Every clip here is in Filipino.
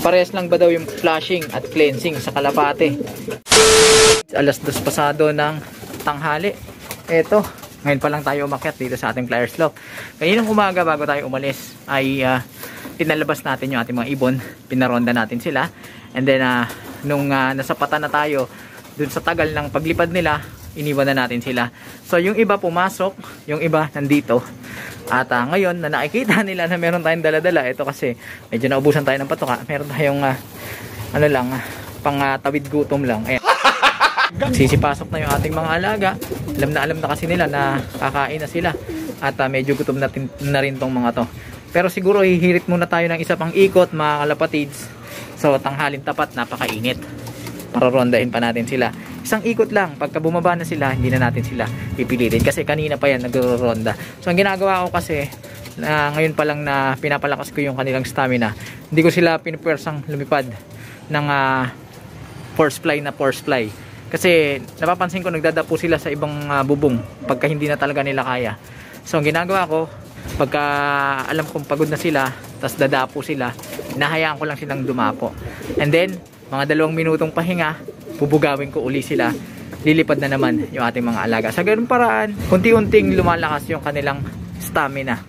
Parehas lang ba daw yung flushing at cleansing sa kalapate? Alas 2 pasado ng tanghali. Eto, ngayon pa lang tayo umakyat dito sa ating flyer slope. Kaninang umaga bago tayo umalis ay pinalabas natin yung ating mga ibon. Pinaronda natin sila. And then nung nasapatan na tayo dun sa tagal ng paglipad nila, iniwan na natin sila. So yung iba pumasok, yung iba nandito. At ngayon na nakikita nila na meron tayong dala-dala, ito kasi medyo naubusan tayo ng patuka. Meron tayong ano lang, pang tawid gutom lang. Ayan. Sisipasok na yung ating mga alaga. Alam na kasi nila na kakain na sila. At medyo gutom na rin tong mga to. Pero siguro hihirit muna tayo ng isa pang ikot, mga kalapatids. So tanghalin tapat, napakainit. Parorondahin pa natin sila. Isang ikot lang, pagka bumaba na sila, hindi na natin sila pipilitin kasi kanina pa yan nagro-ronda. So ang ginagawa ko kasi ngayon pa lang na pinapalakas ko yung kanilang stamina. Hindi ko sila pinupwersang lumipad ng force fly. Kasi napapansin ko nagdadapo sila sa ibang bubong pagka hindi na talaga nila kaya. So ang ginagawa ko, pagka alam kong pagod na sila, tas dadapo sila, hinahayaan ko lang silang dumapo. And then mga 2 minutong pahinga, bubugawin ko uli sila, lilipad na naman yung ating mga alaga. Sa ganung paraan, unti-unting lumalakas yung kanilang stamina.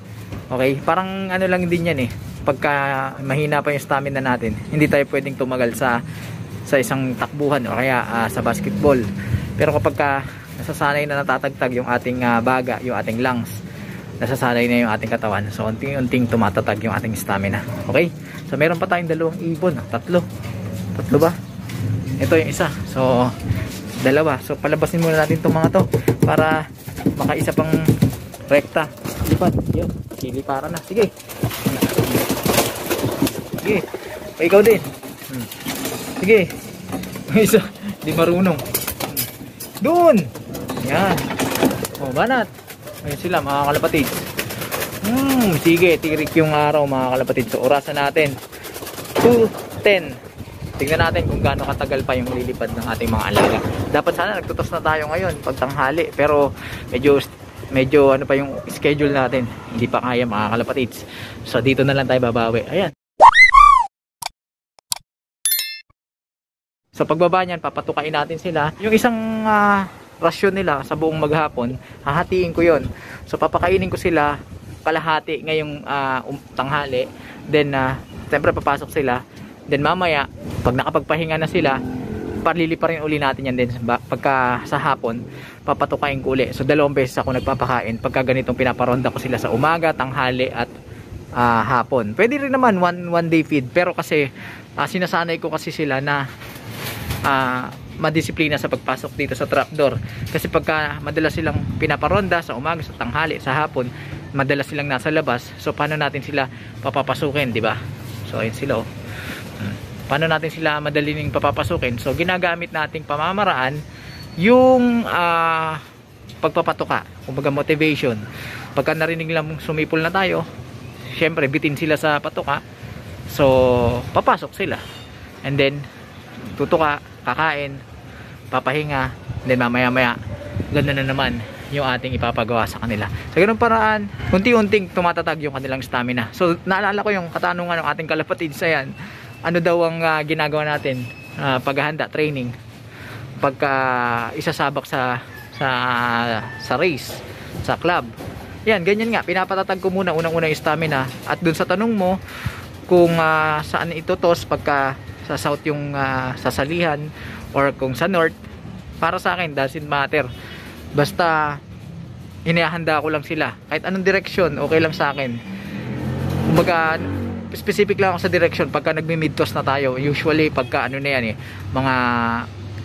Okay? Parang ano lang din yan pagka mahina pa yung stamina natin, hindi tayo pwedeng tumagal sa isang takbuhan o kaya sa basketball. Pero kapag nasasanay na natatagtag yung ating baga, yung ating lungs, nasasanay na yung ating katawan, so unti-unting tumatatag yung ating stamina. Okay? So meron pa tayong 2 ibon, 3 ba? Ito yung isa. So 2. So palabasin muna natin itong mga to para makaisa pang rekta. Lipat. Yun. Liliparan na. Sige. Sige. O ikaw din. Sige. Isa. Di marunong. Doon. Yan. O banat. Ayun sila mga kalapatid. Sige. Tirik yung araw mga kalapatid. So orasan natin 2:10. Tingnan natin kung gaano katagal pa yung lilipad ng ating mga alaga. Dapat sana nagtutos na tayo ngayon pag tanghali, pero medyo ano pa yung schedule natin. Hindi pa kaya mga kalapatids. So dito na lang tayo babawi. Ayan. So pagbaba niyan, papatukain natin sila. Yung isang rasyon nila sa buong maghapon, hahatiin ko yon. So papakainin ko sila kalahati ngayong tanghali. Then siyempre papasok sila. Then mamaya, pag nakapagpahinga na sila, paliliparin uli natin yan din. Pagka sa hapon, papatukain ko uli. So 2 beses ako nagpapakain pagka ganitong pinaparonda ko sila sa umaga, tanghali at hapon. Pwede rin naman one day feed. Pero kasi sinasanay ko kasi sila na madisiplina sa pagpasok dito sa trapdoor. Kasi pagka madalas silang pinaparonda sa umaga, sa tanghali, sa hapon, madalas silang nasa labas. So paano natin sila papapasukin, di ba? So ayun sila paano natin sila madaling papapasukin? So ginagamit nating pamamaraan yung pagpapatuka, kumbaga motivation. Pagka narinig lang sumipol na tayo, syempre bitin sila sa patuka, so papasok sila. And then tutuka, kakain, papahinga, and then mamaya ganda na naman yung ating ipapagawa sa kanila. Sa ganung paraan, unti-unting tumatatag yung kanilang stamina. So naalala ko yung katanungan ng ating kalapatids, ayan, ano daw ang ginagawa natin paghahanda, training pagka isasabak sa race, sa club. Yan, ganyan nga, pinapatatag ko muna unang-una yung stamina. At dun sa tanong mo kung saan itotos, pagka sa south yung sasalihan or kung sa north, para sa akin doesn't matter, basta inihahanda ko lang sila kahit anong direksyon, okay lang sa akin. Kumbaga specific lang ako sa direction pagka nagmi-mid toss na tayo. Usually pagka ano na yan mga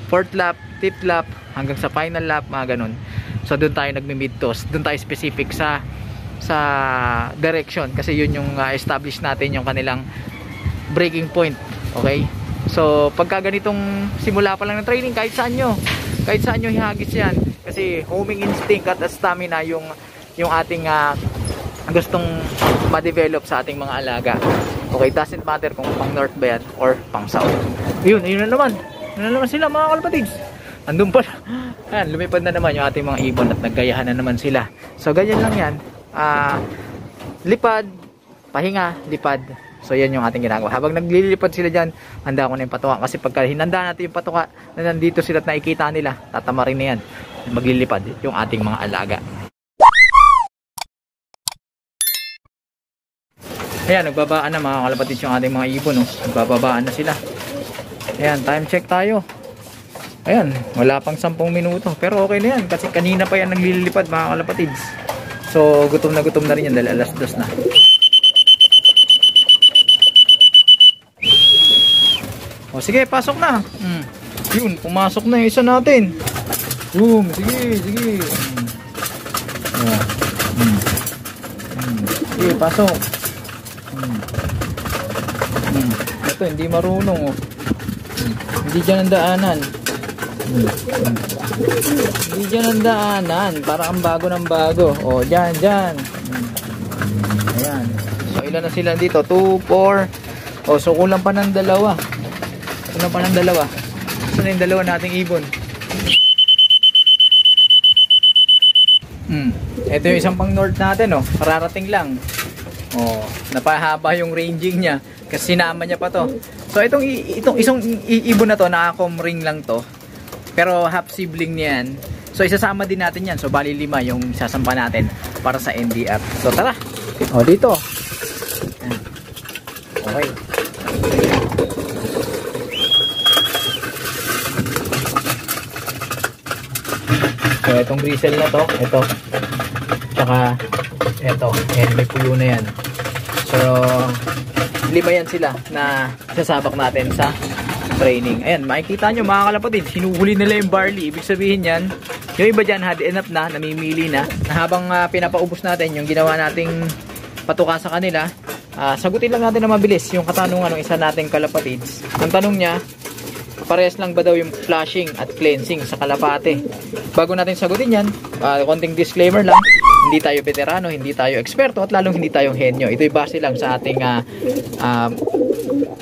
4th lap, 5th lap hanggang sa final lap, mga ganun. So doon tayo nagmi-mid toss, doon tayo specific sa direction kasi yun yung establish natin yung kanilang breaking point. Okay? So pagka ganitong simula pa lang ng training, kahit saan nyo ihagis yan, kasi homing instinct at stamina yung ating gustong ma-develop sa ating mga alaga. Okay, doesn't matter kung pang north ba yan or pang south. Yun na naman sila mga kalapatids. Andun pa. Ayan, lumipad na naman yung ating mga ibon at naggayahan na naman sila. So ganyan lang yan. Lipad, pahinga, lipad. So yan yung ating ginagawa. Habang naglilipad sila dyan, handa ko na yung patuka. Kasi pagka hinanda natin yung patuka na nandito sila at nakikita nila, tatama rin na yan. Maglilipad yung ating mga alaga. Ayan, nagbabaan na mga kalapatid yung ating mga ibon. Oh. Nagbababaan na sila. Ayan, time check tayo. Ayan, wala pang 10 minuto. Pero okay na yan kasi kanina pa yan naglilipad mga kalapatid. So gutom na rin yan dahil alas 2 na. O sige, pasok na. Yun, pumasok na yung isa natin. Boom, sige. Sige, pasok. Ito, hindi marunong. Hindi dyan ang daanan. Hindi dyan ang daanan. Para ang bago ng bago. O, dyan. Ayan. So, ilan na sila dito? 2, 4. O, so kulang pa ng dalawa. Saan yung dalawa nating ibon? Ito yung isang pang north natin, oh. Kararating lang. Oh, napahaba yung ranging niya kasi sinama niya pa to. So itong isang ibon na to, naka-com ring lang to. Pero half sibling niya yan. So isasama din natin yan. So bali 5 yung sasampa natin para sa NDR. So tara. Oh, dito. Okay. So itong grisel na to, ito. Tsaka ito, may puyo na yan. So 5 yan sila na sasabak natin sa training. Ayan, makikita nyo mga kalapatid, sinuhuli nila yung barley. Ibig sabihin yan, yung iba dyan had enough na, namimili na habang pinapaubos natin yung ginawa nating patuka sa kanila. Sagutin lang natin na mabilis yung katanungan ng isa nating kalapatids. Ang tanong niya, parehas lang ba daw yung flushing at cleansing sa kalapate? Bago natin sagutin yan, konting disclaimer lang, hindi tayo veterano, hindi tayo eksperto, at lalong hindi tayong henyo. Ito'y base lang sa ating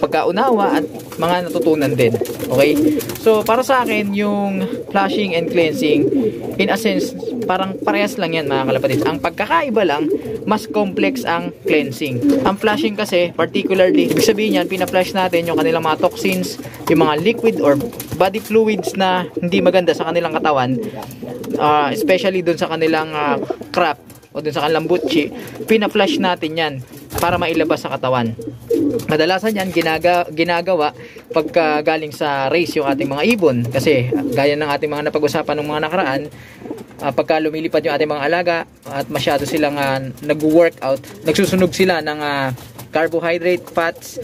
pagkaunawa at mga natutunan din. Okay? So, para sa akin, yung flushing and cleansing, in a sense, parang parehas lang yan mga kalapatid. Ang pagkakaiba lang, mas complex ang cleansing. Ang flushing kasi, particularly, ibig sabihin yan, pina-flush natin yung kanilang mga toxins, yung mga liquid or body fluids na hindi maganda sa kanilang katawan, especially dun sa kanilang crop o dun sa kanilang butchi, pina-flush natin yan para mailabas sa katawan. Kadalasan yan ginagawa pagka galing sa race yung ating mga ibon, kasi gaya ng ating mga napag-usapan ng mga nakaraan, pagka lumilipad yung ating mga alaga at masyado silang nag-workout, nagsusunog sila ng carbohydrate, fats,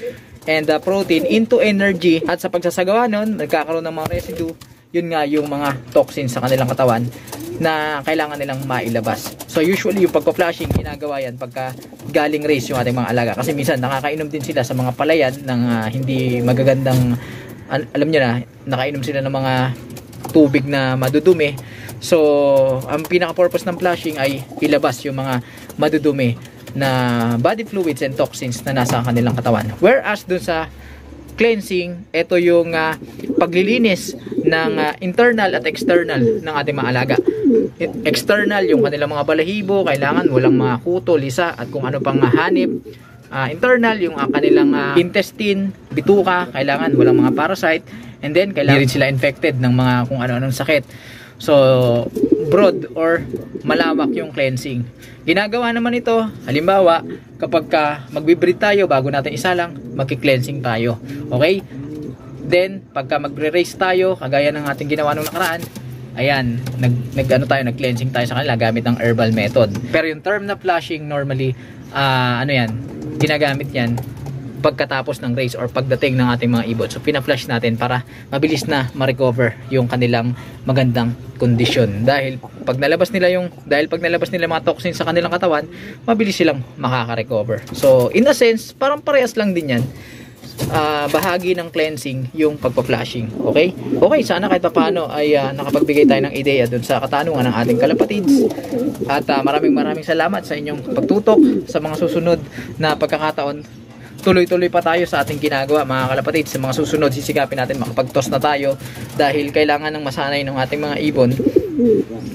and protein into energy, at sa pagsasagawa nun, nagkakaroon ng mga residue. Yun nga yung mga toxins sa kanilang katawan na kailangan nilang mailabas. So usually yung pagpa-flushing, ginagawa yan pagka galing race yung ating mga alaga, kasi minsan nakakainom din sila sa mga palayan ng hindi magagandang, alam nyo na, nakainom sila ng mga tubig na madudumi. So ang pinaka-purpose ng flushing ay ilabas yung mga madudumi na body fluids and toxins na nasa kanilang katawan. Whereas dun sa cleansing, ito yung paglilinis ng internal at external ng ating mga alaga. External, yung kanilang mga balahibo, kailangan walang mga kuto, lisa, at kung ano pang hanip. Internal, yung kanilang intestine, bituka, kailangan walang mga parasite. And then, kailangan rin sila infected ng mga kung ano-anong sakit. So, broad or malawak yung cleansing. Ginagawa naman ito, halimbawa, kapag magbe-breed tayo, bago natin isalang, magki-cleansing tayo. Okay? Then, pagka magre-race tayo, kagaya ng ating ginawa nung nakaraan, ayan, nag-cleansing tayo sa kanila gamit ng herbal method. Pero yung term na flushing, normally, ginagamit yan pagkatapos ng race or pagdating ng ating mga ibon. So pina-flush natin para mabilis na ma-recover yung kanilang magandang kondisyon. Dahil pag nalabas nila mga toxins sa kanilang katawan, mabilis silang makaka-recover. So in a sense, parang parehas lang din yan. Bahagi ng cleansing yung pagpa-flushing. Okay? Okay, sana kahit paano ay nakapagbigay tayo ng ideya dun sa katanungan ng ating kalapatids. At maraming salamat sa inyong pagtutok sa mga susunod na pagkakataon. Tuloy-tuloy pa tayo sa ating ginagawa mga kalapatid. Sa mga susunod, sisikapin natin makapag-toss na tayo dahil kailangan ng masanay ng ating mga ibon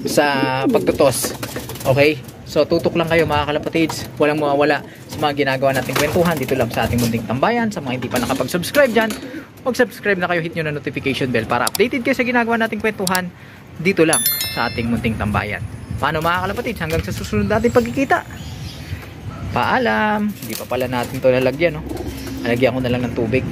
sa pagtutos. Okay? So tutok lang kayo mga kalapatids, walang mawawala sa mga ginagawa nating kwentuhan dito lang sa ating munting tambayan. Sa mga hindi pa nakapag-subscribe dyan, mag-subscribe na kayo, hit nyo na notification bell para updated kayo sa ginagawa nating kwentuhan dito lang sa ating munting tambayan. Paano mga kalapatids, hanggang sa susunod nating pagkikita. Paalam. Hindi pa pala natin to lalagyan, no? Lalagyan ko na lang ng tubig.